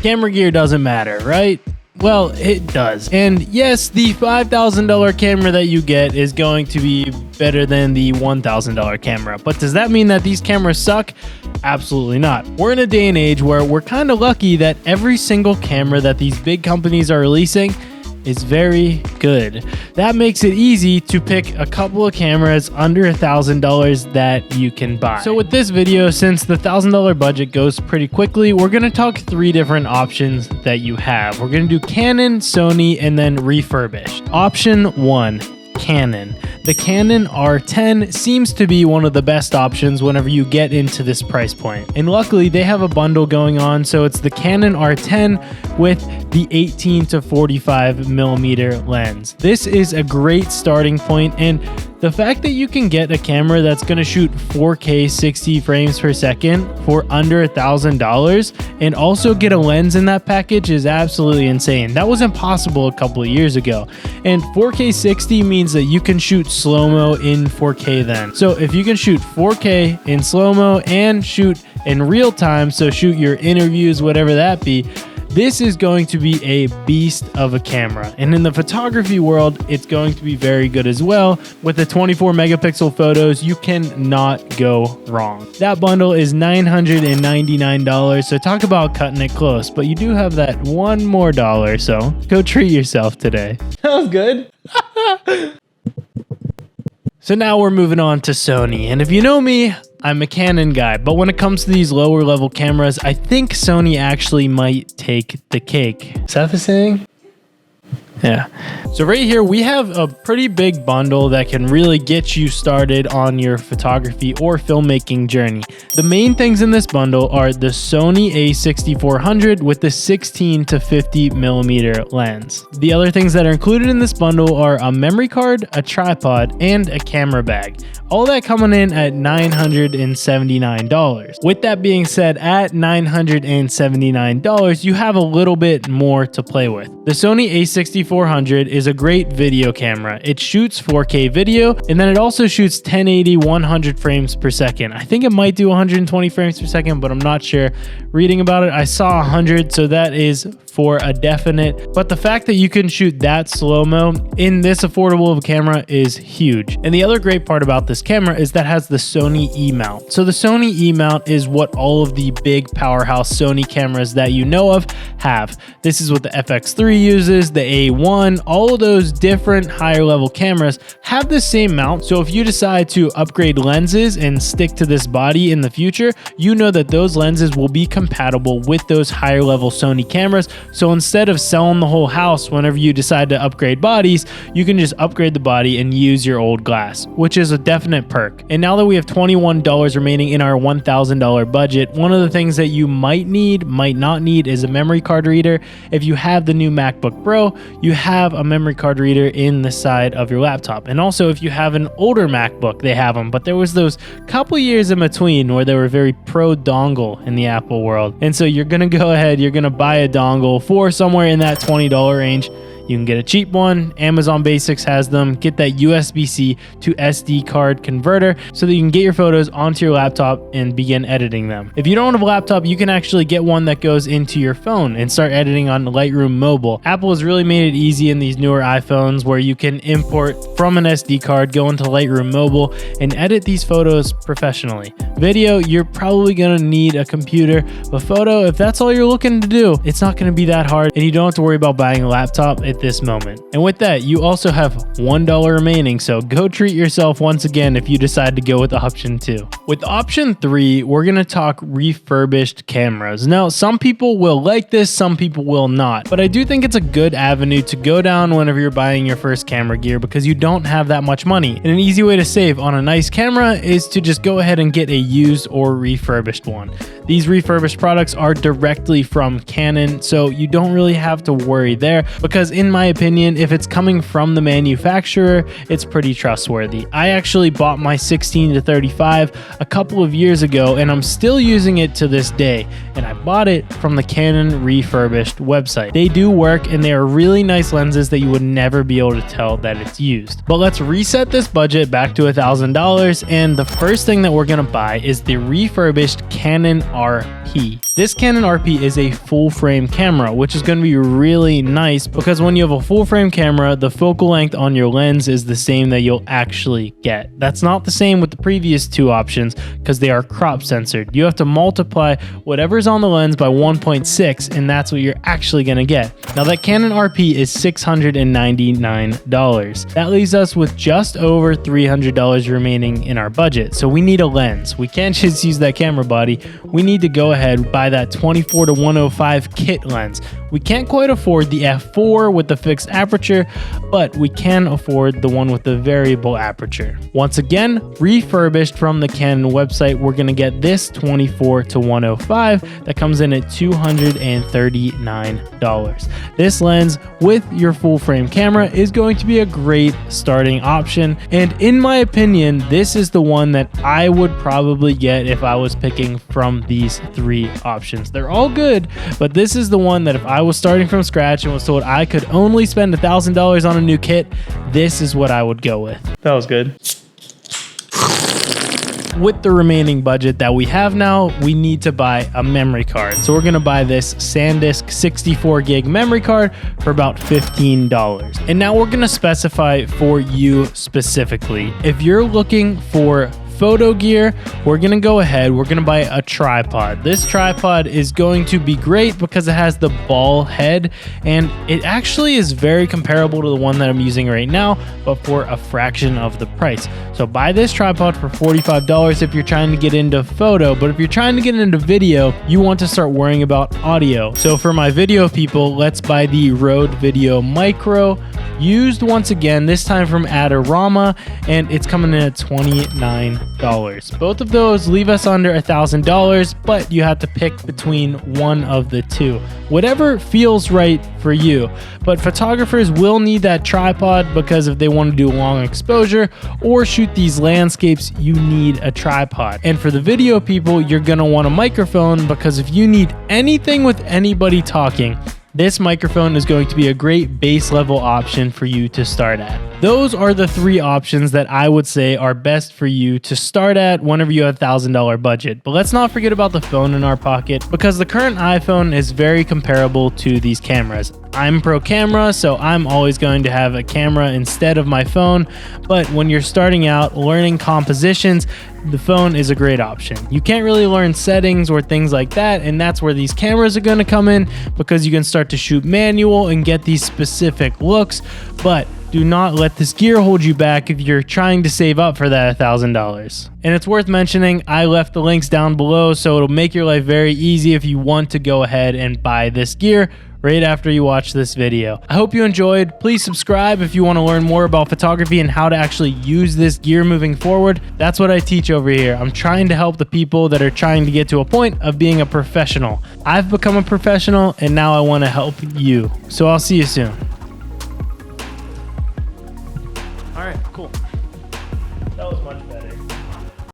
Camera gear doesn't matter, right? Well, it does. And yes, the $5,000 camera that you get is going to be better than the $1,000 camera. But does that mean that these cameras suck? Absolutely not. We're in a day and age where we're kind of lucky that every single camera that these big companies are releasing is very good. That makes it easy to pick a couple of cameras under $1,000 that you can buy. So with this video, since the $1,000 budget goes pretty quickly, we're going to talk 3 different options that you have. We're going to do Canon, Sony, and then Refurbished. Option 1, Canon. The Canon R10 seems to be one of the best options whenever you get into this price point. And luckily they have a bundle going on, so it's the Canon R10 with the 18 to 45 millimeter lens. This is a great starting point, and the fact that you can get a camera that's going to shoot 4K 60 frames per second for under $1,000 and also get a lens in that package is absolutely insane. That was impossible a couple of years ago. And 4K 60 means that you can shoot slow-mo in 4K then. So if you can shoot 4K in slow-mo and shoot in real time, so shoot your interviews, whatever that be, this is going to be a beast of a camera. And in the photography world, it's going to be very good as well. With the 24 megapixel photos, you cannot go wrong. That bundle is $999, so talk about cutting it close. But you do have that one more dollar, so go treat yourself today. That was good. So now we're moving on to Sony. And if you know me, I'm a Canon guy, but when it comes to these lower level cameras, I think Sony actually might take the cake. Is that the saying? Yeah. So right here, we have a pretty big bundle that can really get you started on your photography or filmmaking journey. The main things in this bundle are the Sony a6400 with the 16 to 50 millimeter lens. The other things that are included in this bundle are a memory card, a tripod, and a camera bag. All that coming in at $979. With that being said, at $979, you have a little bit more to play with. The Sony a6400 is a great video camera. It shoots 4K video, and then it also shoots 1080 100 frames per second. I think it might do 120 frames per second, but I'm not sure. Reading about it, I saw 100, so that is for a definite. But the fact that you can shoot that slow-mo in this affordable of a camera is huge. And the other great part about this camera is that it has the Sony E-mount. So the Sony E-mount is what all of the big powerhouse Sony cameras that you know of have. This is what the FX3 uses, the A1, all of those different higher level cameras have the same mount. So if you decide to upgrade lenses and stick to this body in the future, you know that those lenses will be compatible with those higher level Sony cameras. So instead of selling the whole house whenever you decide to upgrade bodies, you can just upgrade the body and use your old glass, which is a definite perk. And now that we have $21 remaining in our $1,000 budget, one of the things that you might not need is a memory card reader. If you have the new MacBook Pro, you have a memory card reader in the side of your laptop. And also if you have an older MacBook, they have them, but there was those couple years in between where they were very pro dongle in the Apple world. And so you're gonna go ahead, you're gonna buy a dongle for somewhere in that $20 range. You can get a cheap one. Amazon Basics has them. Get that USB-C to SD card converter so that you can get your photos onto your laptop and begin editing them. If you don't have a laptop, you can actually get one that goes into your phone and start editing on Lightroom Mobile. Apple has really made it easy in these newer iPhones where you can import from an SD card, go into Lightroom Mobile, and edit these photos professionally. Video, you're probably gonna need a computer, but photo, if that's all you're looking to do, it's not gonna be that hard, and you don't have to worry about buying a laptop at this moment. And with that, you also have $1 remaining, so go treat yourself once again if you decide to go with option 2. With option 3, we're gonna talk refurbished cameras. Now, some people will like this, some people will not, but I do think it's a good avenue to go down whenever you're buying your first camera gear because you don't have that much money. And an easy way to save on a nice camera is to just go ahead and get a used or refurbished one. These refurbished products are directly from Canon, so you don't really have to worry there because in my opinion, if it's coming from the manufacturer, it's pretty trustworthy. I actually bought my 16 to 35 a couple of years ago and I'm still using it to this day, and I bought it from the Canon Refurbished website. They do work and they are really nice lenses that you would never be able to tell that it's used. But let's reset this budget back to $1,000, and the first thing that we're gonna buy is the refurbished Canon RP. This Canon RP is a full frame camera, which is going to be really nice because when you have a full frame camera, the focal length on your lens is the same that you'll actually get. That's not the same with the previous two options because they are crop censored. You have to multiply whatever's on the lens by 1.6 and that's what you're actually going to get. Now that Canon RP is $699. That leaves us with just over $300 remaining in our budget. So we need a lens. We can't just use that camera body. We need to go ahead and buy that 24-105 kit lens. We can't quite afford the f4 with the fixed aperture, but we can afford the one with the variable aperture. Once again, refurbished from the Canon website, we're gonna get this 24-105 that comes in at $239. This lens with your full frame camera is going to be a great starting option, and in my opinion, this is the one that I would probably get if I was picking from these three options. They're all good, but this is the one that if I was starting from scratch and was told I could only spend $1,000 on a new kit, this is what I would go with. That was good. With the remaining budget that we have now, we need to buy a memory card. So we're gonna buy this SanDisk 64 gig memory card for about $15. And now we're gonna specify for you specifically. If you're looking for photo gear, we're gonna go ahead, we're gonna buy a tripod. This tripod is going to be great because it has the ball head and it actually is very comparable to the one that I'm using right now, but for a fraction of the price. So buy this tripod for $45 if you're trying to get into photo, but if you're trying to get into video, you want to start worrying about audio. So for my video people, let's buy the Rode Video Micro, used once again, this time from Adorama, and it's coming in at $29. Both of those leave us under $1,000, but you have to pick between one of the two. Whatever feels right for you. But photographers will need that tripod because if they want to do long exposure or shoot these landscapes, you need a tripod. And for the video people, you're gonna want a microphone because if you need anything with anybody talking, this microphone is going to be a great base level option for you to start at. Those are the three options that I would say are best for you to start at whenever you have a $1,000 budget. But let's not forget about the phone in our pocket because the current iPhone is very comparable to these cameras. I'm pro camera, so I'm always going to have a camera instead of my phone. But when you're starting out learning compositions, the phone is a great option. You can't really learn settings or things like that, and that's where these cameras are going to come in because you can start to shoot manual and get these specific looks. But do not let this gear hold you back if you're trying to save up for that $1,000. And it's worth mentioning, I left the links down below, so it'll make your life very easy if you want to go ahead and buy this gear right after you watch this video. I hope you enjoyed. Please subscribe if you want to learn more about photography and how to actually use this gear moving forward. That's what I teach over here. I'm trying to help the people that are trying to get to a point of being a professional. I've become a professional and now I want to help you. So I'll see you soon. All right, cool.